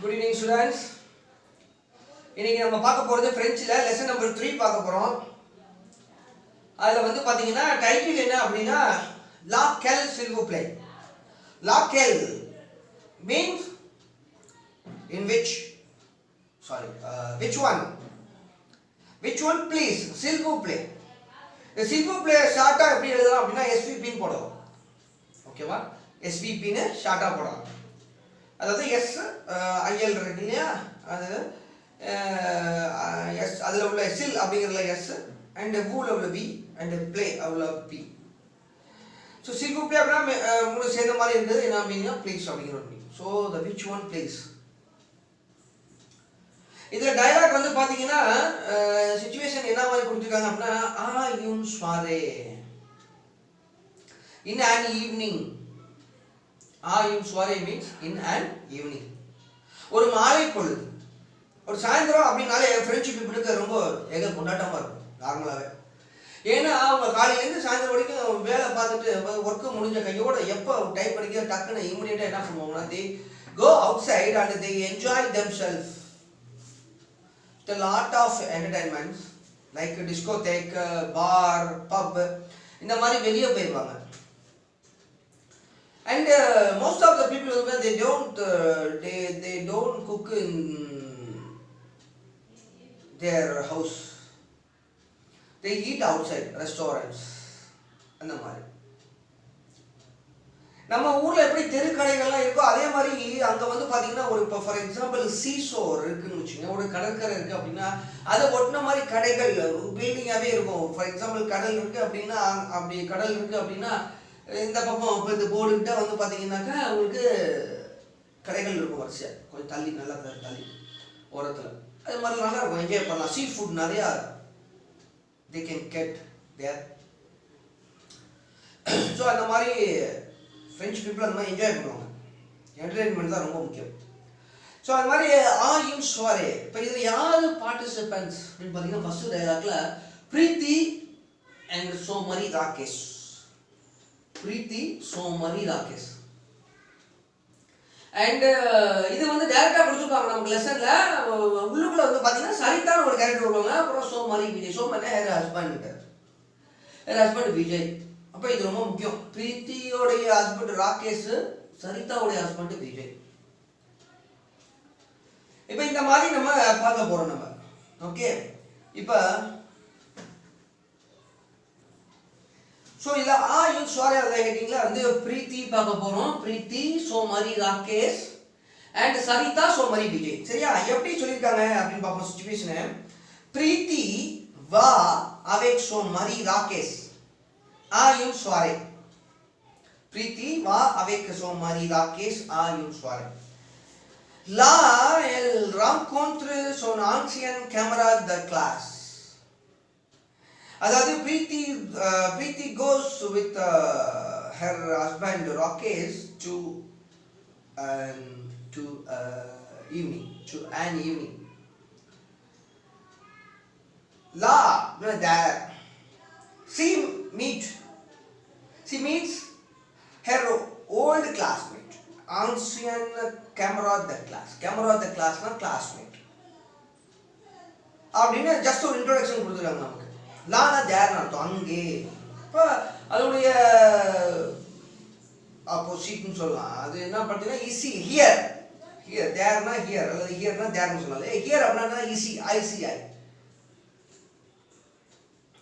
Good evening students. இன்னைக்கு நம்ம பார்க்க போறது பிரெஞ்சில லெசன் நம்பர் 3 பார்க்க போறோம். அதுல வந்து பாத்தீங்கன்னா டைட்டில் என்ன அப்படினா laquelle s'il vous plaît. Laquelle means in which which one please s'il vous plaît. இந்த s'il vous plaît ஷார்ட்டா எப்படி எழுதலாம் அப்படினா SVP ன்னு போடலாம். ஓகேவா? SVP ன்னு ஷார்ட்டா போடலாம். அதாவது எஸ் ஐஎல் இருக்கு இல்லையா, அது எஸ் அதில் உள்ள சில் அப்படிங்கிறதுல எஸ் அண்ட் பூவில் உள்ள பி அண்ட் பிளே உள்ள பி. ஸோ சில் பிளே அப்படின்னா உங்களுக்கு சேர்ந்த மாதிரி இருந்தது என்ன அப்படின்னா ப்ளீஸ் அப்படிங்கிற ஒரு meaning. So the which one please. இதில் டயலாக் வந்து பார்த்தீங்கன்னா சுச்சுவேஷன் என்ன மாதிரி கொடுத்துருக்காங்க அப்படின்னா யூன் ஸ்வாரே இன் அன் ஈவினிங். யூன் ஸ்வாரே மீன்ஸ் இன் அன் ஈவினிங், ஒரு மாலை பொழுது, ஒரு சாயந்தரம் அப்படின்னாலே ஃப்ரெஞ்சு பீப்புளுக்கு ரொம்ப ஏக கொண்டாட்டமாக இருக்கும் நார்மலாகவே. ஏன்னா அவங்க காலையிலேருந்து சாயந்தரம் வரைக்கும் வேலை பார்த்துட்டு ஒர்க்கு முடிஞ்ச கையோட எப்போ டைப் பண்ணிக்க டக்குன்னு இமீடியட்டாக என்ன பண்ணுவாங்கன்னா they go outside and they enjoy themselves the lot of entertainments like discotheque, bar, pub, இந்த மாதிரி வெளியே போயிடுவாங்க. And most of the people they don't cook in their house, they eat outside restaurants. அந்த மாதிரி நம்ம ஊர்ல எப்படி தெருக்கடைகள்லாம் இருக்கோ அதே மாதிரி அங்க வந்து பாத்தீங்கன்னா ஒரு இப்போ ஃபார் எக்ஸாம்பிள் சீசோர் இருக்குன்னு வச்சுக்கோங்க, ஒரு கடற்கரை இருக்கு அப்படின்னா அதை ஒட்டின மாதிரி கடைகள் பில்டிங்காகவே இருக்கும். ஃபார் எக்ஸாம்பிள் கடல் இருக்கு அப்படின்னா கடல் இருக்கு அப்படின்னா இந்த பக்கம் இப்போ இந்த போர்டுகிட்ட வந்து பார்த்தீங்கன்னாக்கா உங்களுக்கு கடைகள் இருக்கும் வரிசையாக, கொஞ்சம் தள்ளி நல்லா தள்ளி ஓரத்தில். அது மாதிரி நல்லா இருக்கும், என்ஜாய் பண்ணலாம். சீ ஃபுட் நிறையா they can get there. So அந்த மாதிரி ஃப்ரெஞ்ச் பீப்புள் அந்த மாதிரி என்ஜாய் பண்ணுவாங்க. என்டர்டெயின்மெண்ட் தான் ரொம்ப முக்கியம். ஸோ அது மாதிரி யூன் ஸ்வாரே. இப்போ இதில் யார் பார்ட்டிசிபென்ட்ஸ் அப்படின்னு பார்த்தீங்கன்னா ஃபர்ஸ்ட் டைலாக்ல பிரீத்தி அண்ட் சோமரி ராகேஷ். பிரீத்தி, சோமரி, ராகேஷ். அண்ட் இது வந்து டைரக்டா கொடுத்துருப்பாங்க நமக்கு லெசன்ல. உள்ளுக்குள்ள வந்து பாத்தீங்கன்னா சரிதான ஒரு கேரக்டர் வருவாங்க, அப்புறம் சோமரி, விஜய். சோமரினா ஹேர் ஹஸ்பண்ட் விஜய். அப்ப இது ரொம்ப முக்கியம். பிரீத்தியோடைய ஹஸ்பண்ட் ராகேஷ், சரிதாவுடைய ஹஸ்பண்ட் விஜய். இப்ப இந்த மாதிரி நம்ம பார்க்க போறோம் நம்ம. ஓகே, இப்ப ஸோ இதில் யூன் ஸ்வாரே அந்த ஹெட்டிங்கில் வந்து பிரீத்தி பார்க்க போகிறோம். பிரீத்தி, சோமரி, ராகேஷ் அண்ட் சரிதா, சோமரி, விஜய். சரியா? எப்படி சொல்லியிருக்காங்க அப்படின்னு பார்ப்போம் சிச்சுவேஷனு. பிரீத்தி வா அவேக் சோமரி ராகேஷ் யூன் ஸ்வாரே. பிரீத்தி வா அவேக் சோமரி ராகேஷ் யூன் ஸ்வாரே. Là, elle rencontre son ancien camarade de classe. அதாவது பிரீத்தி goes with her husband Rakesh to an evening. La there she meets her old classmate, ancien camarade de classe. Camarade de classe na classmate அப்படின்னு just ஒரு introduction கொடுத்துருக்காங்க நமக்கு. Lana தேர்னு அர்த்தம் அங்கே. இப்போ அதனுடைய ஆப்போசிட்னு சொல்லலாம். அது என்ன பார்த்தீங்கன்னா ஈஸி. ஹியர் தேர்னா ஹியர், அல்லது ஹியர்னா தேர்னு சொல்லலாம். ஹியர் அப்படின்னா ஈஸி, ஐசிஐ.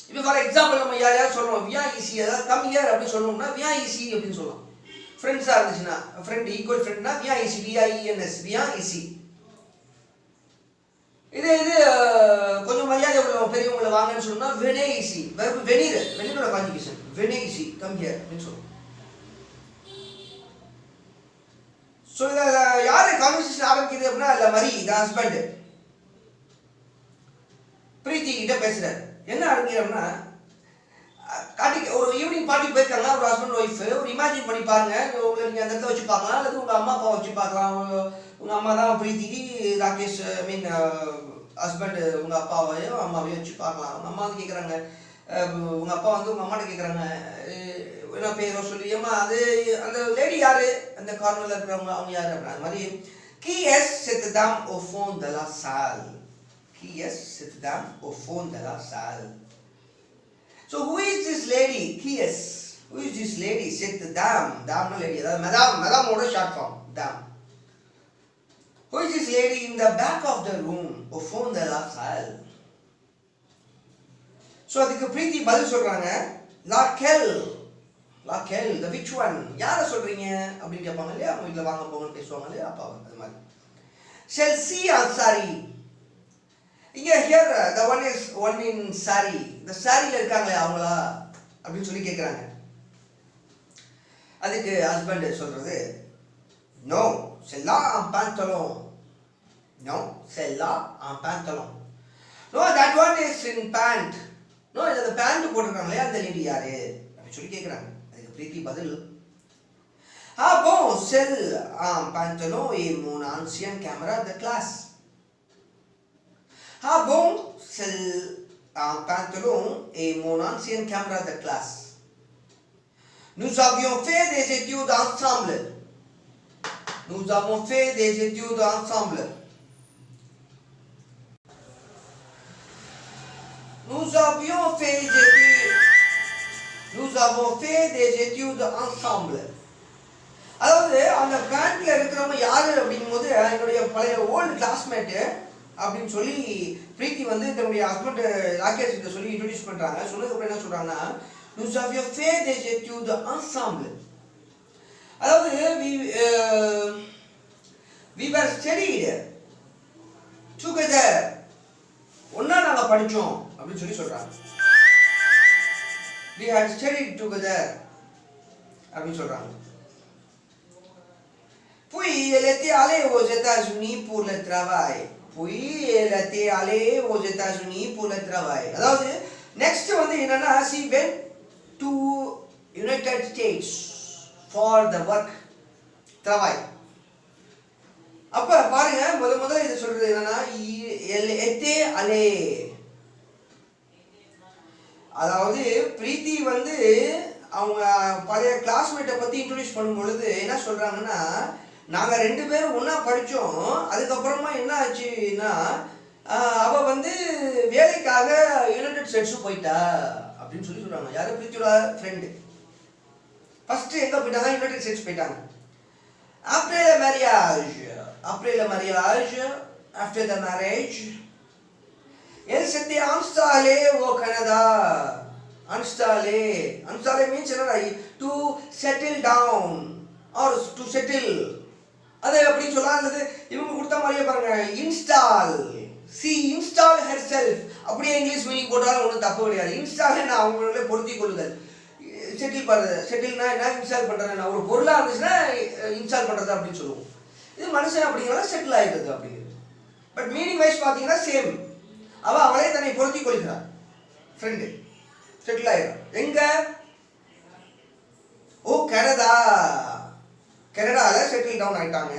இப்போ ஃபார் எக்ஸாம்பிள் நம்ம யாரையாவது சொல்லணும் வியா ஈஸி, அதாவது கம் ஹியர் அப்படின்னு சொல்லணும்னா வியா ஈஸி அப்படின்னு சொல்லலாம். ஃப்ரெண்ட்ஸாக இருந்துச்சுன்னா ஃப்ரெண்ட், ஈக்குவல் ஃப்ரெண்ட்னா வியா ஈஸி, விஐஎன்எஸ், வியா ஈஸி. இது கொஞ்சம் மரியாதை உள்ள பெரியவங்களை வாங்கன்னு சொன்னா வெனே ஈஸி. வெனிரோட கான்ஜுகேஷன் வெனே ஈஸி, கம் ஹியர் அப்படின்னு சொல்லுவோம். ஸோ இதை யாரு கான்வர்சேஷன் ஆரம்பிக்குது அப்படின்னா இல்லை மரி த ஹஸ்பண்ட் பிரீத்தி கிட்ட பேசுறாரு. என்ன ஆரம்பிக்கிறோம்னா ஒரு ஈவினிங் பார்ட்டி போயிருக்காங்க ஒரு ஹஸ்பண்ட் ஒய்ஃப். ஒரு இமேஜின் பண்ணி பாருங்க, உங்களை நீங்கள் அந்த இடத்துல வச்சு பார்க்கலாம், அல்லது உங்கள் அம்மா அப்பா வச்சு பார்க்கலாம். உங்கள் அம்மா தான் பிரீத்திக்கு, ராகேஷ் மீன் ஹஸ்பண்ட் உங்கள் அப்பாவையும் அம்மாவையும் வச்சு பார்க்கலாம். உங்கள் அம்மா வந்து கேட்குறாங்க, உங்கள் அப்பா வந்து உங்கள் அம்மாட்ட கேட்குறாங்க என்ன பேரோ சொல்லி, அம்மா அது அந்த லேடி யாரு, அந்த கார்னரில் இருக்கிறவங்க அவங்க யாரு அப்படின்னா அது மாதிரி Qui est cette dame au fond de la salle? Qui est cette dame au fond de la salle? So who is this lady? Qui est? Who is this lady? Cette dame. Dame na lady. Madame oda short form. Dame. Who is this lady in the back of the room? Au fond de la salle. So அதுக்கு பிரீத்தி பதில் சொல்றாங்க, laquelle, laquelle, the which one, யாரை சொல்றீங்க அப்படின்னு கேட்பாங்க இல்லையா, அவங்க வீட்டில் வாங்க போங்கன்னு பேசுவாங்க இல்லையா, அப்பா அது மாதிரி. Celle-ci en saree. இங்க here the one in saree, the saree இருக்காங்களே அவங்களா அப்படின்னு சொல்லி கேட்குறாங்க. அதுக்கு ஹஸ்பண்ட் சொல்றது, no, celle-là en pantalon. No, celle-là en pantalon. No, that one is in pant. No, இந்த பேண்ட் போட்டிருக்காங்களே அந்த லேடி யாரு அப்படின்னு சொல்லி கேட்குறாங்க. அதுக்கு பிரீத்தி பதில், ah bon, celle en pantalon est mon ancien camarade de classe. Ah bon, celle en pantalon est mon ancien camarade de classe. Nous avions fait des études ensemble. Nous avons fait des études ensemble. Nous avons fait des études ensemble. அதாவது அந்த பேண்ட்ல இருக்கிறவங்க யாரு அப்படிங்கும்போது என்னுடைய பழைய old classmate அப்படின்னு சொல்லி பிரீத்தி வந்து தன்னுடைய ஹஸ்பண்ட் ராகேஷ் கிட்ட சொல்லி இன்ட்ரோடியூஸ் பண்றாங்க. சொன்னதுக்கு என்ன சொல்றாங்கன்னா, nous avions fait des études ensemble. அதாவது we were studied together. ஒன்னா நாங்க படிச்சோம் அப்படின்னு சொல்லி சொல்றாங்க. We had studied together அப்படின்னு சொல்றாங்க. Puis elle était allée aux États-Unis pour le travail. அதாவது நெக்ஸ்ட் வந்து என்னன்னா, she went to United States for the work, travail. அப்ப பாருங்க, முதல்ல இது சொல்றது என்னன்னா, elle était allée. அதாவது பிரீத்தி வந்து அவங்க பழைய கிளாஸ்மேட்டை பத்தி இன்ட்ரோடியூஸ் பண்ணும் பொழுது என்ன சொல்றாங்கன்னா, நாங்க ரெண்டு பேரும் ஒன்னா படிச்சோம், அதுக்கப்புறமா என்ன ஆச்சுன்னா அவ வந்து வேலைக்காக யுனைடெட் ஸ்டேட்ஸ் போயிட்டா அப்படின்னு சொல்லி சொல்றாங்க. யாரு? பிரீத்தியோட ஃப்ரெண்டு. ஃபர்ஸ்ட் எங்க போயிட்டாங்க? யுனைடெட் ஸ்டேட்ஸ் போயிட்டாங்க. Après le mariage, after the marriage, elle s'était installée au Canada. Installé means to settle down or to settle. அது எப்படி சொல்லலாம்ன்றது இவங்க கொடுத்த மாதிரியே பாருங்க, இன்ஸ்டால். Install herself. அப்படியே இங்கிலீஷ் மீனிங் போட்டாலும் ஒன்றும் தப்பு கிடையாது. இன்ஸ்டால் நான் அவங்களோட பொருத்தி கொள்ளுதல். செட்டில் பண்ணுறது. செட்டில்னா என்ன? இன்ஸ்டால் பண்ணுறது. ஒரு பொருளாக இருந்துச்சுன்னா இன்ஸ்டால் பண்ணுறது அப்படின்னு சொல்லுவோம். இது மனுஷன் அப்படிங்கிறத செட்டில் ஆகிடுது அப்படிங்கிறது. பட் மீனிங் வைஸ் பார்த்தீங்கன்னா சேம். அவளே தன்னை பொருத்தி கொள்கிறார். ஃப்ரெண்டு செட்டில் ஆகிடும். எங்க? ஓ, கனடாவில் செட்டில் டவுன் ஆகிட்டாங்க.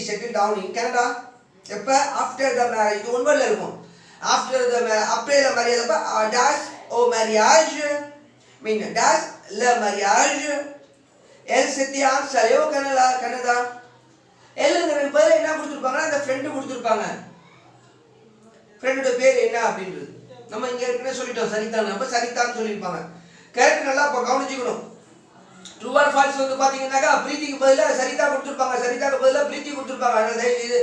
Settle down in Canada. எப்போ? After the marriage. இது ஒன்பதுல இருக்கும். After the après le mariage, dash au mariage, mean dash le mariage, elle s'était installée au Canada. எல்லுங்கிற பேர் என்ன கொடுத்துருப்பாங்கன்னா, அந்த ஃப்ரெண்டு கொடுத்துருப்பாங்க. ஃப்ரெண்டோட பேர் என்ன அப்படின்றது நம்ம இங்க ஏற்கனவே சொல்லிட்டோம், சரிதான். அப்ப சரிதான்னு சொல்லியிருப்பாங்க. கேரக்டர் நல்லா இப்போ கவனிச்சுக்கணும். ட்ரூ ஆர் ஃபால்ஸ் வந்து பாத்தீங்கன்னாக்கா பிரீத்திக்கு பதிலாக சரிதா கொடுத்துருப்பாங்க, சரிதாக்கு பதிலாக பிரீத்தி கொடுத்துருப்பாங்க. இது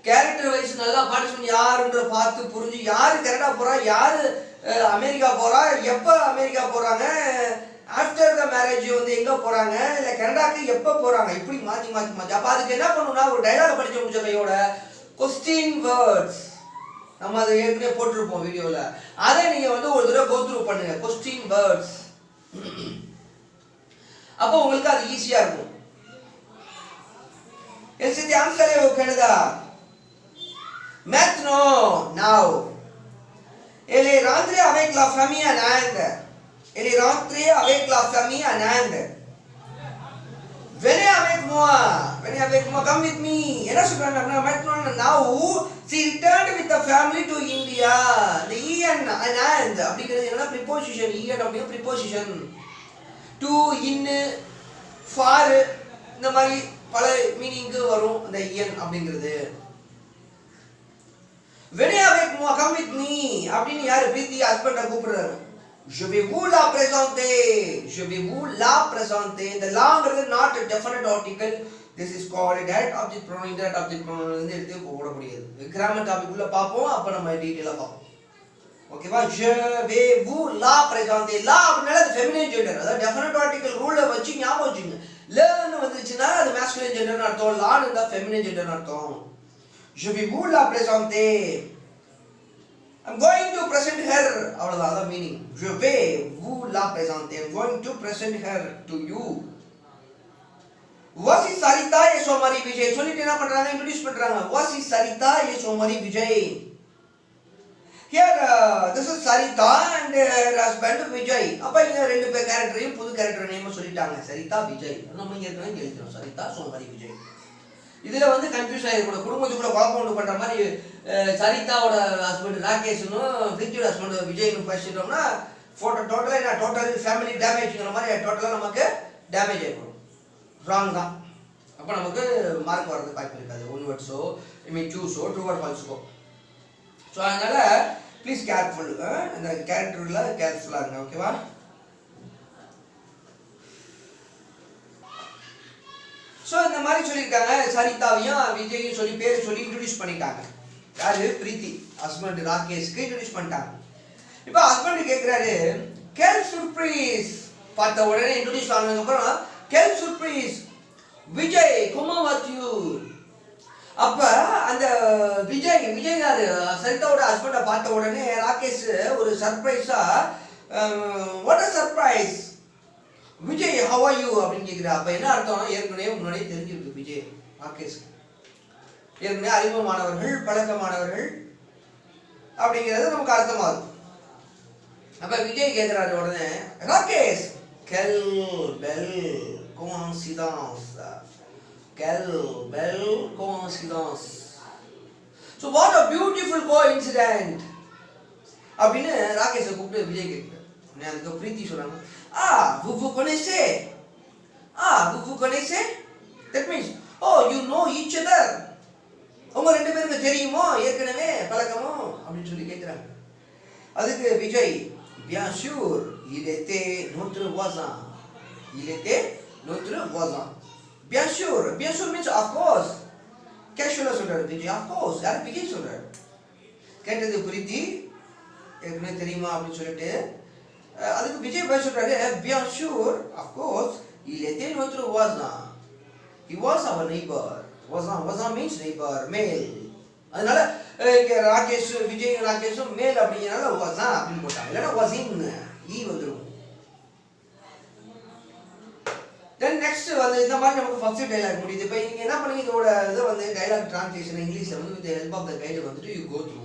கேரக்டர் வைஸ் நல்லா பார்ட்டிசிபேட் யாருன்ற பார்த்து புரிஞ்சு, யாரு கனடா போறா, யாரு அமெரிக்கா போறா, எப்போ அமெரிக்கா போறாங்க, ஆஃப்டர் த மேரேஜ் வந்து எங்க போறாங்க, இல்ல கனடாக்கு எப்போ போறாங்க, இப்படி மாத்தி. அப்ப அதுக்கு என்ன பண்ணணும்னா, ஒரு டைலாக் படிச்ச முடிச்ச கையோட கொஸ்டின் வேர்ட்ஸ் நம்ம அதை ஏற்கனவே போட்டிருப்போம் வீடியோல. அதை நீங்க வந்து ஒரு தடவை கோ த்ரூ பண்ணுங்க. Question words. அப்போ உங்களுக்கு அது ஈஸியா இருக்கும். Elle s'était installée au Canada. Maintenant, now, elle est rentrée avec la famille en Inde. Venez avec moi, come with me. என்ன சொல்றாங்க? Maintenant, now, she returned with the family to India. The en and அப்படிங்கிறது என்ன? preposition. en அப்படிங்கிற preposition. to, in, for இந்த மாதிரி பல மீனிங்க்கு வரும் அந்த இயன் அப்படிங்கிறது. venez avec moi, come with me அப்படின்னு யாரு பிரீத்தி ஹஸ்பண்ட கூப்பிடுறாரு. je vais vous la présenter, je vais vous la présenter. இந்த லாங்கிறது not a definite article, this is called direct object pronoun. indirect object pronoun வந்து எடுத்து போட முடியாது. கிராமர் டாபிக் உள்ள பாப்போம், அப்ப நம்ம டீடைலா பாப்போம். ஓகேவா? je vais vous la présenter. la அப்படினால அது ஃபெமினின் ஜெண்டர், அதாவது டெஃபினட் ஆர்டிகல் ரூல்ல வச்சு ஞாபகம் வச்சுங்க. leன்னு வந்துச்சுன்னா அது masculine ஜெண்டர்னு அர்த்தம், la ன்னு தான் ஃபெமினின் ஜெண்டர்னு அர்த்தம். je vais vous la présenter, I'm going to present her, அவ்வளவுதான் அதான் meaning. je vais vous la présenter, I'm going to present her to you. voici Sarita et son mari Vijay. சொல்லிட்டு என்ன பண்றாங்க, introduce பண்றாங்க. voici Sarita et son mari Vijay. Here this is Sarita and her husband Vijay. அப்ப இங்க ரெண்டு பேர் கேரக்டரையும் புது character name சொல்லிட்டாங்க, சரிதா விஜய். நம்ம இங்க இருக்கணும் எழுதுறோம் சரிதா சோமரி விஜய். இதுல வந்து கன்ஃபியூஸ் ஆயிரக்கூடாது, குடும்பத்துக்குள்ள குழப்பம் உண்டு பண்ற மாதிரி சரிதாவோட ஹஸ்பண்ட் ராகேஷ்னும் விஜயோட ஹஸ்பண்ட் விஜய்னு பேசிட்டோம்னா போட்டோ டோட்டலா என்ன டோட்டல் ஃபேமிலி டேமேஜ்ங்கிற மாதிரி டோட்டலா நமக்கு டேமேஜ் ஆயிடும். ராங் தான். அப்ப நமக்கு மார்க் வரது வாய்ப்பு இருக்காது. ஒன் வேர்ட்ஸோ சூஸோ ட்ரூ ஆர் ஃபால்ஸோ. ஸோ அதனால ப்ளீஸ் கேர்ஃபுல், இந்த கேரக்டர்ல கேர்ஃபுல்லா இருங்க. ஓகேவா? ஸோ இந்த மாதிரி சொல்லியிருக்காங்க. சரிதாவையும் விஜயும் சொல்லி பேர் சொல்லி இன்ட்ரோடியூஸ் பண்ணிட்டாங்க. யாரு? பிரீத்தி ஹஸ்பண்ட் ராகேஷ்க்கு இன்ட்ரோடியூஸ் பண்ணிட்டாங்க. இப்போ ஹஸ்பண்ட் கேட்குறாரு, கேல் சர்ப்ரைஸ். பார்த்த உடனே இன்ட்ரோடியூஸ் ஆனதுக்கப்புறம் கேல் சர்ப்ரைஸ் விஜய் குமா வாட் யூ. அப்ப அந்த விஜய் யாரு சரிதாவோட ஹஸ்பண்டை பார்த்த உடனே ராகேஷ் ஒரு சர்ப்ரைஸா what a surprise Vijay how are you அப்படின்னு கேட்குறா. அப்ப என்ன அர்த்தம், ஏற்கனவே முன்னாடியே தெரிஞ்சிருக்கு விஜய் ராகேஷ் ஏற்கனவே அறிமுகமானவர்கள் பழக்கமானவர்கள் அப்படிங்கிறது நமக்கு அர்த்தமாகும். அப்ப விஜய் கேட்கிறாரு உடனே, Rakesh quelle belle coïncidence, quelle belle coïncidence, so what a beautiful coincidence அப்படின்னு ராகேஷை கூப்பிட்டு விஜய் கேட்கிறார். அதுக்கு பிரீத்தி சொல்றாங்க, vous connaissez, vous connaissez, that means oh you know each other, உங்க ரெண்டு பேருக்கு தெரியுமோ ஏற்கனவே பழக்கமோ அப்படின்னு சொல்லி கேட்கிறாங்க. அதுக்கு Vijay, bien sûr il était notre voisin, il était notre voisin. bien sûr means of course. கேஷுவலா சொல்றாரு விஜய், of course. யார்? விஜய் சொல்றாரு. கேட்டது பிரீத்தி ஏற்கனவே தெரியுமா அப்படின்னு சொல்லிட்டு அதுக்கு விஜய் பாய் சொல்றாரு, bien sûr of course il était notre voisin, he was our neighbor. voisin means neighbor, male. அதனால இங்க ராகேஷ் விஜய் ராகேஷும் மேல் அப்படிங்கறனால voisin அப்படின்னு போட்டாங்க, இல்லனா voisin ஈ வந்துரும். தென் நெக்ஸ்ட் வந்து இந்த மாதிரி நமக்கு ஃபர்ஸ்ட் டயலாக் முடியுது. இப்போ நீங்க என்ன பண்ணீங்க, இதோட இதை வந்து டயலாக் டிரான்ஸ்லேஷன் இங்கிலீஷ்ல வந்து with help of the guide வந்துட்டு you go through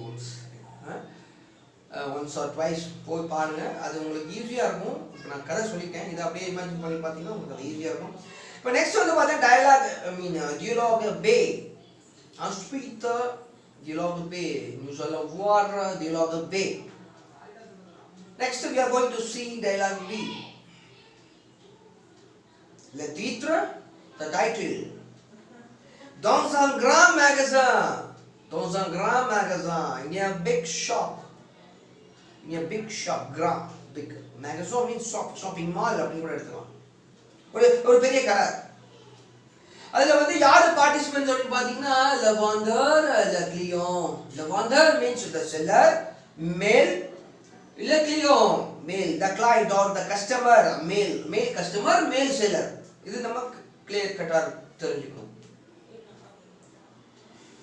once or twice போய் பாருங்க, அது உங்களுக்கு ஈஸியாக இருக்கும். இப்போ நான் கதை சொல்லிட்டேன், இதை அப்படியே இமேஜின் பண்ணி பார்த்தீங்கன்னா உங்களுக்கு அது ஈஸியாக இருக்கும். இப்போ நெக்ஸ்ட் வந்து பார்த்தா dialogue dialogue B. Ensuite dialogue B, nous allons voir dialogue B. Next we are going to see dialogue B. Le titre, the title. Dans un grand magasin, in a big shop. In a big shop, grand, big. Magasin means shop, shopping mall அப்படின்னு கூட எடுத்துக்கலாம். ஒரு பெரிய கடை. அதுல வந்து யாரு participants அப்படின்னு பாத்தீங்கன்னா லெவாண்டர், லக்லியோன். லெவாண்டர் means the seller, male. லக்லியோன் male, the client or the customer, male customer, male seller. இது நமக்கு கிளியர் கட்டா தெரிஞ்சுக்கணும்.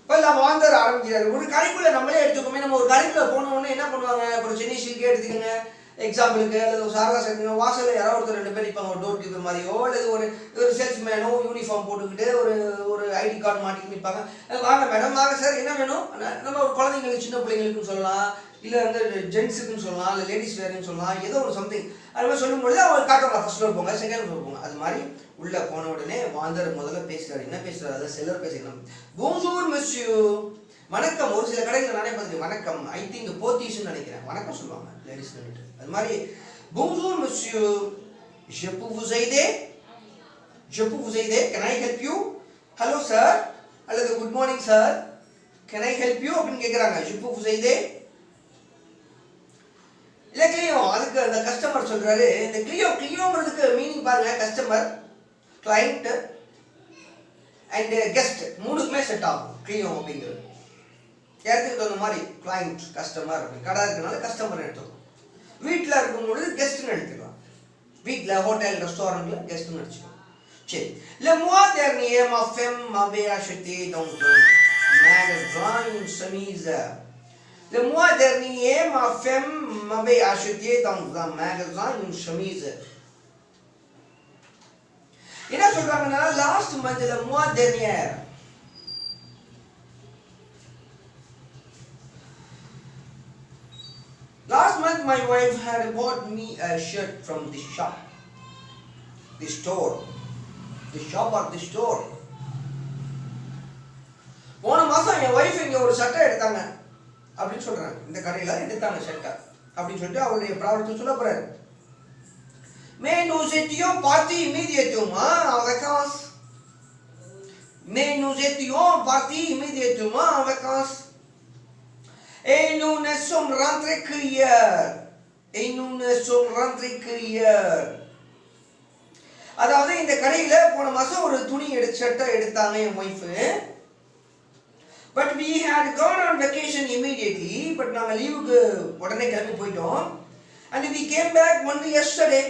இப்போ லெவாண்டர் ஆரம்பிக்கிறாரு. ஒரு கடைக்குள்ள நம்மளே எடுத்துக்கோமே, நம்ம ஒரு கடைக்குள்ள போன உடனே என்ன பண்ணுவாங்க, இப்போ சென்னை சில்கே எடுத்துக்கோங்க எக்ஸாம்பிளுக்கு, அல்லது ஒரு சாரதா சேர்த்துங்க, வாசலில் யாராவது ஒருத்தர் ரெண்டு பேர் நிற்பாங்க, ஒரு டோர் கீப்பர் மாதிரியோ அல்லது ஒரு சேல்ஸ்மேனோ யூனிஃபார்ம் போட்டுக்கிட்டு ஒரு ஐடி கார்டு மாட்டிக்கிட்டு நிற்பாங்க. வாங்க மேடம், வாங்க சார், என்ன வேணும்? நம்ம ஒரு குழந்தைங்களுக்கு சின்ன பிள்ளைங்களுக்குன்னு சொல்லலாம், இல்லை வந்து ஜென்ஸுக்குன்னு சொல்லலாம், இல்லை லேடிஸ் வேர்னு சொல்லலாம், ஏதோ ஒரு சம்திங் அது மாதிரி சொல்லும்பொழுது அவங்க காட்டுவாங்க, ஃபர்ஸ்ட் ஃப்ளோர் போங்க, செகண்ட் ஃப்ளோர் போங்க. அது மாதிரி உள்ளே போன உடனே வாந்தர் முதல்ல பேசுகிறாரு. என்ன பேசுகிறாரு? அதாவது செல்லர் பேசிக்கலாம். போன்ஜூர் மஸ்யூ, வணக்கம். ஒரு சில கடையில் நானே பார்த்துருக்கேன், வணக்கம். ஐ திங்க் போத்தீஸ்ன்னு நினைக்கிறேன், வணக்கம் சொல்லுவாங்க லேடிஸ் நினைட்டு. அது மாதிரி bonjour monsieur, je peux vous aider, can I help you, hello sir அல்லது good morning sir, can I help you அப்படின்னு கேட்குறாங்க. ஷிப்பு செய்தே இல்லை கிளியோ. அதுக்கு அந்த கஸ்டமர் சொல்கிறாரு, இந்த கிளியோங்கிறதுக்கு மீனிங் பாருங்க, கஸ்டமர், கிளைண்ட் அண்ட் கெஸ்ட் மூணுக்குமே செட் ஆகும் கிளியோ அப்படிங்கிறது. இடத்துக்கு தகுந்த மாதிரி கிளைண்ட் கஸ்டமர், கடை இருக்கிறனால கஸ்டமர் எடுத்துக்கணும். வீட்டில் இருக்கும்பொழுது கெஸ்ட்னு எடுத்துக்கலாம். வீட்டில் ஹோட்டல் ரெஸ்டாரண்ட்டில் கெஸ்ட்னு எடுத்துக்கலாம். சரி. Le mois dernier, ma femme m'avait acheté dans un magasin une chemise. Le mois dernier, ma femme m'avait acheté dans un magasin une chemise. என்ன சொல்றாங்கன்னா, last month le mois dernier, last month my wife had bought me a shirt from the shop, the store. The shop or the store. போன மாசம் என் wife இங்க ஒரு சட்டை எடுத்தாங்க அப்படின்னு சொல்றாங்க. இந்த கடையில எடுத்தாங்க சட்டை அப்படின்னு சொல்லிட்டு அவருடைய ப்ராப்ளத்தை சொல்ல போறாரு. Mais nous étions partis immédiatement en vacances. Mais nous étions partis immédiatement en vacances. Et nous ne sommes rentrés que hier. Et nous ne sommes rentrés que hier. அதாவது இந்த கடையில போன மாசம் ஒரு துணி சட்டை எடுத்தாங்க என் wife. But we had gone on vacation immediately. But நாங்க லீவுக்கு உடனே கிளம்பி போயிட்டோம். and we came back only yesterday.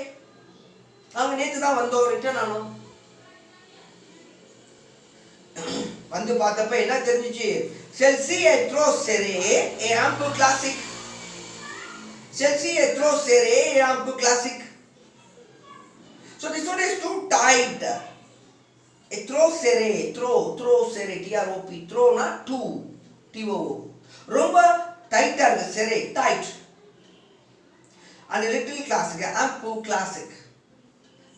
நாங்க நேத்து தான் வந்தோம், ரிட்டர்ன் ஆனோம். வந்து பார்த்தப்ப என்ன தெரிஞ்சிச்சு? celle-ci est trop serrée et un peu classique. celle-ci est trop serrée et un peu classique. So this one is too tight. It's trop serré, trop serré, T-R-O-P, trop na too, T-O. ரொம்ப டைட்டா இருக்கு, serré, tight. And a little classic, un peu classic.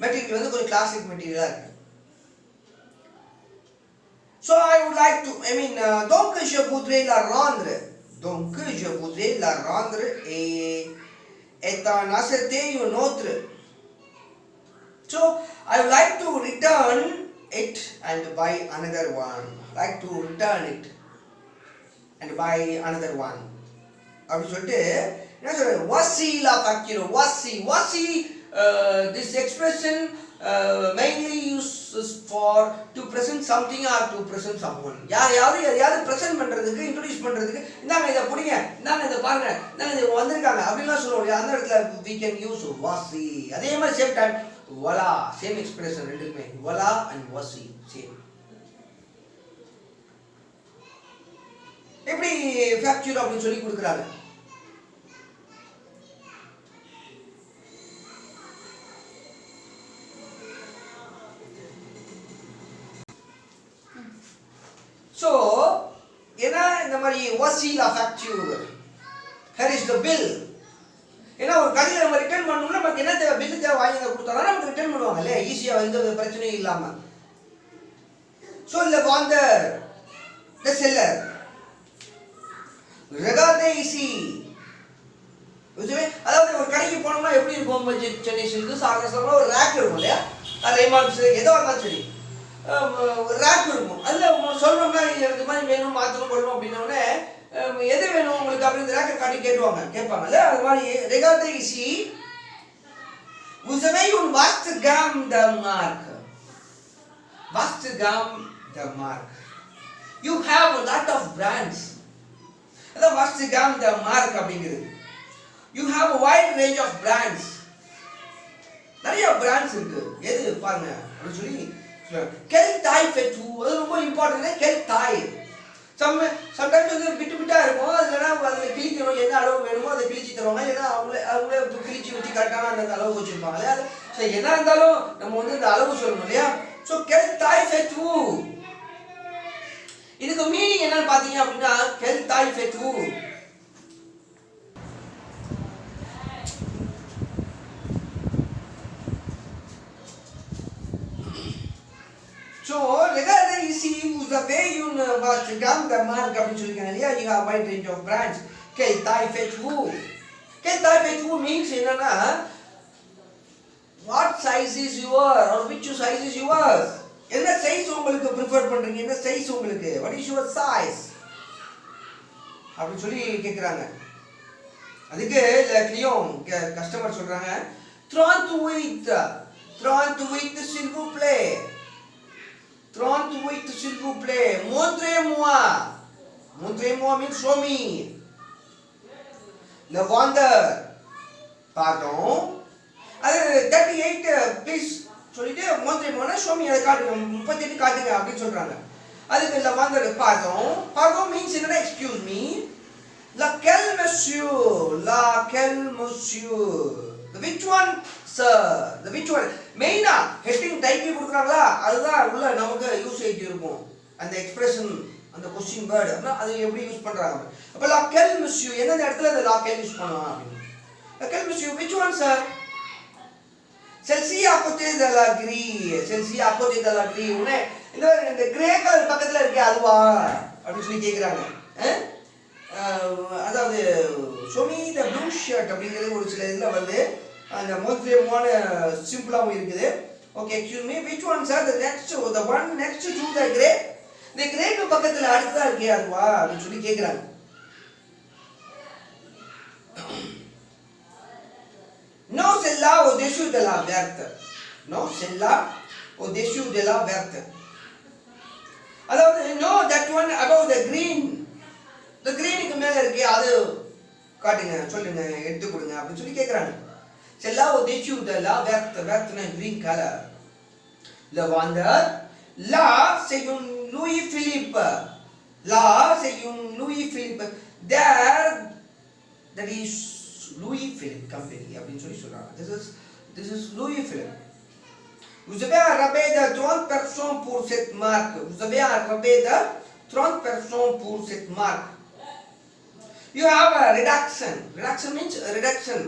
Material வந்து கொஞ்சம் classic material இருக்கு. So I would like to, donc je voudrais la rendre. Donc je voudrais la rendre et en acheter une autre. So I would like to return it and buy another one. Like to return it and buy another one. அப்படி சொல்லிட்டு என்ன சொல்றாரு? voici la facture. voici this expression mainly uses for to present something or to present someone. யாரையாவது present பண்றதுக்கு, introduce பண்றதுக்கு, இந்தாங்க இதை புடிங்க, இந்தாங்க இதை பாருங்க, இந்தாங்க இது வந்திருக்காங்க அப்படிலாம் சொல்லுவோம். அந்த இடத்துல we can use voici. அதே மாதிரி same time voilà, same expression ரெண்டுக்குமே voilà and voici same. எப்படி facture அப்படின்னு சொல்லி கொடுக்குறாங்க. So ஏன்னா இந்த மாதிரி voici la facture, here is the bill. ஏன்னா ஒரு கடையில் நம்ம ரிட்டர்ன் பண்ணணும்னா நமக்கு என்ன தேவை? பில்லு தேவை. வாங்கி கொடுத்தாலும் நமக்கு ரிட்டர்ன் பண்ணுவாங்க இல்லையா, ஈஸியாக எந்த பிரச்சனையும் இல்லாமல். ஸோ இல்லை வாண்டர் த செல்லர் regardez ici. அதாவது ஒரு கடைக்கு போனோம்னா எப்படி இருக்கும்? சென்னை சில்க்கு சாகசம்லாம் ஒரு ரேக் இருக்கும் இல்லையா, ரேமான்ஸ் எதோ இருந்தாலும் சரி, ரேக் இருக்கும். அதில் சொல்லணும்னா இது மாதிரி வேணும், மாற்றணும், கொள்ளணும் அப்படின்னோடனே எது வேணும் உங்களுக்கு அப்படின்னு ரேக்கை காட்டி கேட்பாங்கல்ல. அது மாதிரி regardez ici, vous avez une vaste gamme de marques. Vaste gamme de marques. You have a lot of brands. அதான் vaste gamme de marques அப்படிங்கிறது. You have a wide range of brands. நிறைய பிராண்ட்ஸ் இருக்கு. எது பாருங்க அப்படின்னு சொல்லி quelle taille faites-vous? அது ரொம்ப இம்பார்ட்டன்ட். quelle taille. சம்டைம்ஸ் வந்து பிட்டா இருக்கும். அதில் கிழிக்கணும், என்ன அளவு வேணுமோ அதை கிழிச்சு தருவாங்க. ஏன்னா அவங்களே கிழிச்சு வச்சு கரெக்டான அந்த அளவு வச்சுருப்பாங்க. அது சரி, என்ன இருந்தாலும் நம்ம வந்து இந்த அளவு சொல்லணும் இல்லையா. So quelle taille faites-vous? இதுக்கு மீனிங் என்னன்னு பார்த்தீங்க அப்படின்னா quelle taille faites-vous? So regardez ici, vous avez une vaste gamme de marques அப்படின்னு சொல்லிருக்காங்க இல்லையா. You have a wide range of brands. Quelle taille faites-vous? Quelle taille faites-vous means என்னன்னா what size is yours or which size is yours. என்ன size உங்களுக்கு prefer பண்றீங்க, என்ன size உங்களுக்கு, what is your size அப்படின்னு சொல்லி கேட்குறாங்க. அதுக்கு கிளியோம் கஸ்டமர் சொல்றாங்க 38 s'il vous plaît, 38 s'il vous plaît, montrez-moi means show me. Le vendeur pardon, அது 38 ப்ளீஸ் சொல்லிட்டு montrez-moi show me, அதை காட்டுங்க, 38 காட்டுங்க அப்படின்னு சொல்றாங்க. அதுக்கு le vendeur pardon means என்னன்னா excuse me, laquelle monsieur, which one sir, the which one மெயினா ஹெட்டிங் டைப் கொடுக்குறாங்களா அதுதான் உள்ள நமக்கு யூசேஜ் இருக்கும். அந்த எக்ஸ்பிரஷன் அந்த கொஸ்டின் வேர்டு அப்படின்னா அது எப்படி யூஸ் பண்றாங்க. அப்ப laquelle monsieur எந்த இடத்துல அந்த laquelle யூஸ் பண்ணலாம் அப்படின்னு. laquelle monsieur, which one sir, celle-ci à côté de la grille, celle-ci à côté de la grille. உடனே இந்த கிரே கலர் பக்கத்துல இருக்கே அதுவா அப்படின்னு சொல்லி கேக்குறாங்க. அதாவது show me the blue shirt அப்படிங்கிறது ஒரு சில இதுல வந்து அந்த மோஸ்ட்லியான சிம்பிளாவும் இருக்குது. Okay excuse me, which one sir, the one next to the grey, இந்த கிரேக்கு பக்கத்துல அடுத்ததா இருக்கே அதுவா அப்படின்னு சொல்லி கேக்குறாங்க. No celle-là au-dessus de la verte, no celle-là au-dessus de la verte, அதாவது no that one above the green, the greenக்கு மேல இருக்கே அது காட்டுங்க சொல்லுங்க எடுத்து கொடுங்க அப்படின்னு சொல்லி கேக்குறாங்க. celle-là au-dessus de la verte, verte na green color. Le vendeur, là c'est un Louis Philippe, là c'est un Louis Philippe, there that is Louis Philippe company அப்படின்னு சொல்லி சொல்றாங்க. This is Louis Philippe. Vous avez un rabais de 30% pour cette marque, vous avez un rabais de 30% pour cette marque. You have a reduction means reduction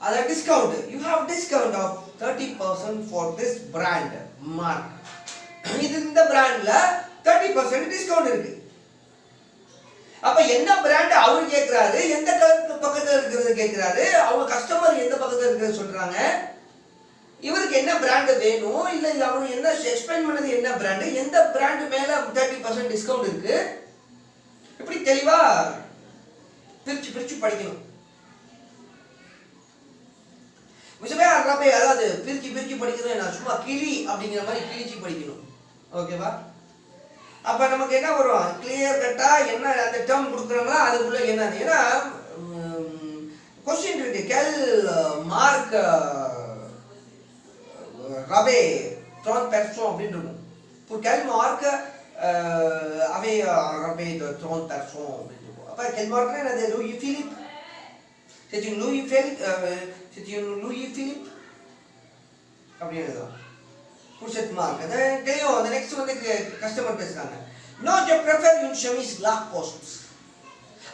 as a discount, you have discount of 30% for this brand mark. இது இந்த பிராண்ட்ல 30% discount இருக்கு. அப்ப என்ன brand அவரு கேக்குறாரு, எந்த கலருக்கு பக்கத்துல இருக்கிறது கேக்குறாரு, அவங்க கஸ்டமர் எந்த பக்கத்துல இருக்கிறது சொல்றாங்க, இவருக்கு என்ன பிராண்ட் வேணும், இல்ல அவரு என்ன எக்ஸ்பிளைன் பண்ணது என்ன பிராண்ட், எந்த பிராண்ட் மேல 30% டிஸ்கவுண்ட் இருக்கு, இப்படி தெளிவா பிரிச்சு படிக்கணும். அதாவது பிரிச்சு படிக்கிறது நான் சும்மா கிளி அப்படிங்கிற மாதிரி கிழிச்சு படிக்கணும். ஓகேவா? அப்ப நமக்கு என்ன வரும், கிளியர் கட்டா என்ன அந்த டேர்ம் கொடுக்குறாங்களா அதுக்குள்ள என்ன, ஏன்னா கொஸ்டின் இருக்கு quel marque rabais 30% அப்படின்னு இருக்கும். pour quelle marque avait rabais de 30% அப்படின்னு இருக்கும். அப்ப quel marque என்னது, Louis Philippe, c'est une Louis Philippe, அப்படின்னு pour cette marque. தெரியும். அந்த நெக்ஸ்ட் வந்து கஸ்டமர் பேசுறாங்க, no je préfère une chemise Lacoste.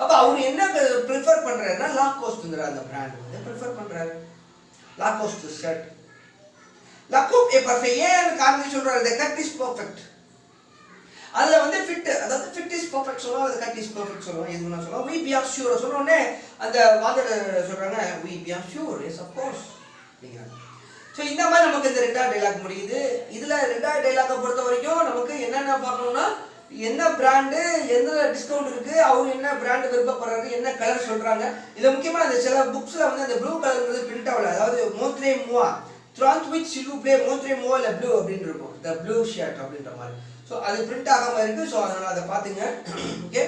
அப்ப அவர் என்ன ப்ரிஃபர் பண்றாருன்னா லாகோஸ்ட்ங்கற அந்த பிராண்ட் வந்து ப்ரிஃபர் பண்றாரு. லாகோஸ்ட் shirt la coupe est parfaite, ஏன் காரணம் சொல்றாரு, the cut is perfect. அதுல வந்து ஃபிட், அதாவது ஃபிட் இஸ் பெர்ஃபெக்ட் சொல்லுவாங்க, அது கட் இஸ் பெர்ஃபெக்ட் சொல்லுவாங்க, எதுனா சொல்லுவாங்க. we be sure சொன்னோனே அந்த வாதர் சொல்றாங்க we be sure, yes of course அப்படிங்கறாங்க. சோ இந்த மாதிரி நமக்கு இந்த ரெண்டாவது டயலாக் முடியுது. இதுல ரெண்டாவது டயலாக பொறுத்த வரைக்கும் நமக்கு என்னென்ன பார்க்கணும்னா, என்ன பிராண்ட், என்ன டிஸ்கவுண்ட் இருக்கு, அவர் என்ன பிராண்ட் விருப்பப்படுறாரு, என்ன கலர் சொல்றாங்க. இதுல முக்கியமா அந்த சில புக்ஸ்ல வந்து அந்த ப்ளூ கலர்ங்கிறது பிரிண்ட் ஆகல, அதாவது மோத்ரே மூவா 38 s'il vous plaît montrez-moi le bleu அப்படின்னு இருக்கும், the blue shirt அப்படின்ற மாதிரி. ஸோ அது பிரிண்ட் ஆகாம இருக்கு. ஸோ அதனால அதை பார்த்துங்க. ஓகே,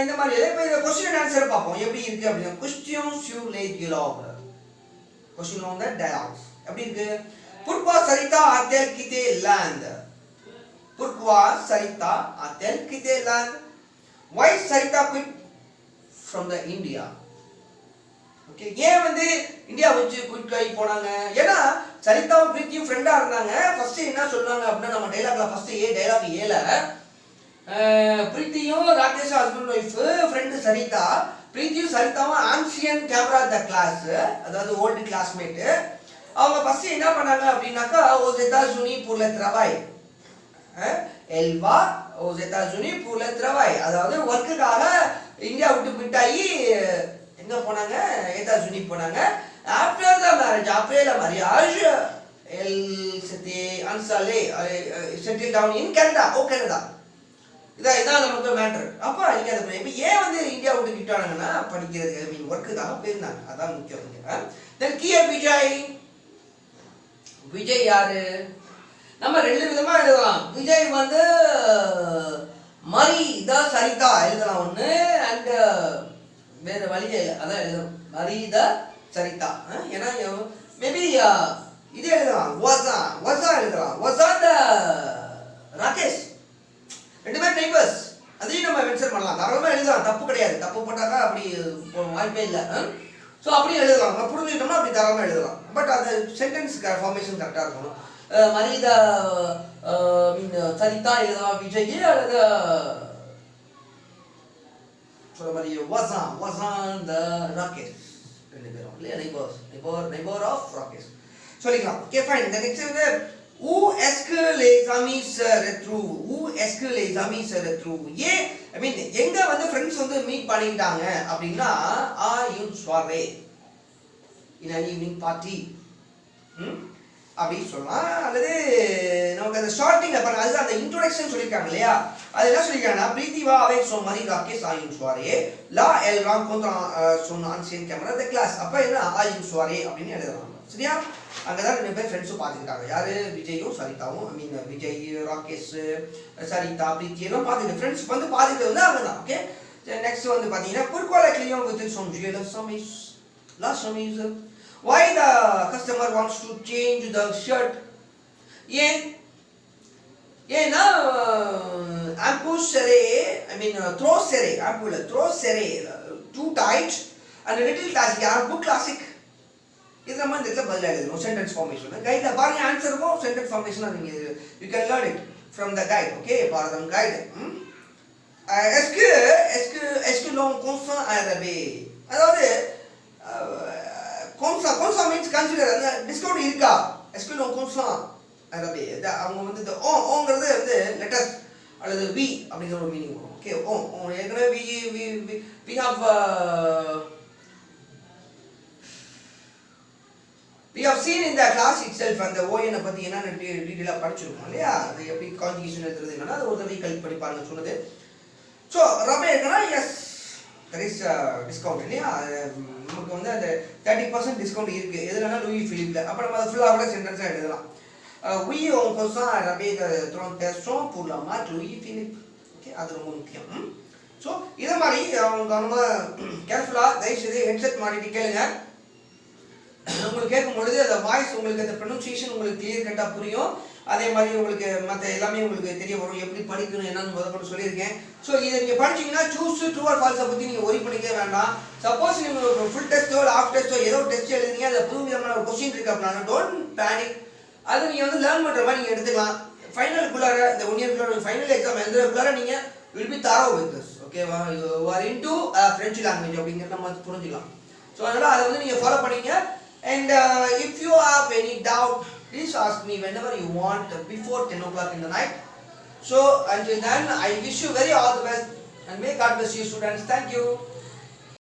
இந்த மாதிரி இப்போ இந்த கொஸ்டின் அண்ட் ஆன்சர் பார்ப்போம் எப்படி இருக்கு அப்படின்னா. Question sur les dialogues, question on the dialogues எப்படி இருக்கு. pourquoi Sarita a-t-elle quitté l'Inde, pourquoi Sarita a-t-elle quitté l'Inde, why Sarita quit from the India. Okay, ஏன் வந்து இந்தியா வச்சு குயிக் ஆகி போனாங்க, ஏன்னா சரிதாவும் பிரீத்தியும் ஃப்ரெண்டா இருந்தாங்க. ஃபர்ஸ்ட் என்ன சொல்றாங்க அப்படின்னா, நம்ம டைலாக்ல ஃபர்ஸ்ட் டைலாக் ஏல பிரீத்தியும் ராகேஷ் ஹஸ்பண்ட் ஒய்ஃப் ஃப்ரெண்டு சரிதா, பிரீத்தியும் சரிதாவும் ஆன்சியன் கேமரா த கிளாஸ், அதாவது ஓல்டு கிளாஸ்மேட். அவங்க ஃபர்ஸ்ட் என்ன பண்ணாங்க அப்படின்னாக்கா, aux États-Unis pour le travail, elle va aux États-Unis pour le travail, அதாவது ஒர்க்குக்காக இந்தியா விட்டு விட்டாயி எங்க போனாங்க, ஏதாஜுனி போனாங்க. After the marriage, après la mariage, Elle s'était installée, settled down in Canada. Canada. இதான் நமக்கு மேட்டர். அப்போ இங்கே அதை இப்போ ஏன் வந்து இந்தியா விட்டு கிட்டானுங்கன்னா படிக்கிறது ஐ மீன் ஒர்க்குக்காக போயிருந்தாங்க. அதான் முக்கியம். தென் கியர் விஜய். விஜய் யாரு? நம்ம ரெண்டு விதமா எழுதலாம். விஜய் வந்து மரி த சரிதா எழுதலாம் ஒன்று, அண்ட் வேற வழியே இல்லை, அதான் எழுதணும் மரி த சரிதா. ஏன்னா மேபி இது எழுதலாம், வசா எழுதலாம், வசா த ராகேஷ். ரெண்டு பேர் நெய்பர்ஸ், அதையும் நம்ம மென்ஷன் பண்ணலாம், தாராளமாக எழுதலாம், தப்பு கிடையாது. தப்பு போட்டாக்கா அப்படி வாய்ப்பே இல்லை. ஸோ அப்படியும் எழுதலாம், நம்ம புரிஞ்சுக்கிட்டோம்னா அப்படி தாராளமாக எழுதலாம். பட் அது சென்டென்ஸ் ஃபார்மேஷன் கரெக்டாக இருக்கணும். மரிதா மீன் சரிதா எழுதலாம் விஜய், அல்லது சொல்ற மாதிரி வசான் த ராகேஷ், ரெண்டு பேரும் இல்லையா, நெய்பர் ஆஃப் ராகேஷ் சொல்லிக்கலாம். Okay fine. தி நெக்ஸ்ட் வந்து où est-ce que les amis se retrouvent? Où est-ce que les amis se retrouvent? ஏன் ஐ மீன் எங்க வந்து ஃப்ரெண்ட்ஸ் வந்து மீட் பண்ணிட்டாங்க அப்படின்னா à une soirée, in an evening party அப்படி சொல்லலாம். அல்லது நமக்கு அந்த ஸ்டார்டிங்ல பாருங்க, அதுதான் அந்த இன்ட்ரோடக்ஷன் சொல்லியிருக்காங்க இல்லையா, அது என்ன சொல்லியிருக்காங்கன்னா பிரீத்தி va avec son mari Rakesh à une soirée, là elle rencontre son ancien camarade de classe. அப்ப என்ன à une soirée அப்படின்னு எழுதலாம். சரியா? அங்கதான் ரெண்டு பேர் ஃப்ரெண்ட்ஸும் பார்த்துக்கிட்டாங்க. யாரு? விஜயும் சரிதாவும். ஐ மீன் விஜய், ராகேஷ், சரிதா, பிரீத்தி எல்லாம் பார்த்துக்கிட்டு ஃப்ரெண்ட்ஸ் வந்து பார்த்துக்கிட்டு வந்து அவங்க தான். ஓகே. நெக்ஸ்ட் வந்து பார்த்தீங்கன்னா pourquoi le client veut-il changer la chemise? Why the customer wants to change the shirt? ஏன்னா ampoule serré, I mean trop serré, ampoule trop serré, too tight and a little classic. ampoule classic. இது நம்ம இந்த இடத்துல பதிலா எழுதணும். Sentence formation கைட்ல பாருங்க, ஆன்சருக்கும் சென்டென்ஸ் ஃபார்மேஷன் நீங்க you can learn it from the guide. Okay, Bharatam guide. est-ce que l'on consent à rêver? அதாவது consent means consider, அந்த டிஸ்கவுண்ட் இருக்கா? est-ce que l'on consent à rêver? அவங்க வந்து இந்த ஓங்கிறது வந்து லெட்டர் அல்லது வி அப்படிங்கிற ஒரு மீனிங் வரும். ஓகே, ஏற்கனவே we have we have seen in the class itself அந்த ON பத்தி என்ன டீடைலா படிச்சிருக்கோம் இல்லையா, அது எப்படி கான்ஜுகேஷன் எழுதுறது என்னன்னா அது ஒரு தடவை கல்வி பண்ணி பாருங்க சொன்னது. ஸோ ரபே இருக்குன்னா எஸ் there is டிஸ்கவுண்ட் இல்லையா, நமக்கு வந்து அந்த 30% டிஸ்கவுண்ட் இருக்கு எதுலன்னா லூயி பிலிப்ல. அப்போ நம்ம அதை ஃபுல்லாக கூட சென்டென்ஸாக எழுதலாம். oui on consent à rabais de 30% pour la marque Louis Philippe. Okay, அது ரொம்ப முக்கியம். ஸோ இதை மாதிரி அவங்க கவனமாக கேர்ஃபுல்லாக தயவுசெய்து ஹெட்செட் மாட்டிட்டு கேளுங்க. உங்களுக்கு கேட்கும் பொழுது அந்த வாய்ஸ் உங்களுக்கு அந்த ப்ரொனன்சியேஷன் உங்களுக்கு கிளியர் கட்டாக புரியும். அதே மாதிரி உங்களுக்கு மற்ற எல்லாமே உங்களுக்கு தெரிய வரும், எப்படி படிக்கணும் என்னன்னு முதல்ல சொல்லியிருக்கேன். ஸோ இதை நீங்கள் படிச்சிங்கன்னா சூஸ் ட்ரூ ஆர் ஃபால்ஸை பற்றி நீங்கள் ஒரி பண்ணிக்கவே வேண்டாம். சப்போஸ் நீங்கள் ஒரு ஃபுல் டெஸ்ட்டோ இல்லை ஆஃப் டெஸ்ட்டோ ஏதோ டெஸ்ட் எழுதுறீங்க, அதை புது விதமான ஒரு கொஸ்டின் இருக்கு அப்படின்னா டோன்ட் பேனிக். அது நீங்கள் வந்து லேர்ன் பண்ணுற மாதிரி நீங்கள் எடுத்துக்கலாம். ஃபைனலுக்குள்ளார இந்த 1 இயர்க்குள்ளார ஃபைனல் எக்ஸாம் எழுதுறதுக்குள்ளார நீங்கள் வில் பி தாரோ வித் திஸ். ஓகேவா? You are into French language அப்படிங்கிறத நம்ம புரிஞ்சுக்கலாம். ஸோ அதனால் அதை வந்து நீங்கள் ஃபாலோ பண்ணிங்க. And if you have any doubt, please ask me whenever you want before 10 o'clock in the night. So until then, I wish you very all the best and may God bless you students. Thank you.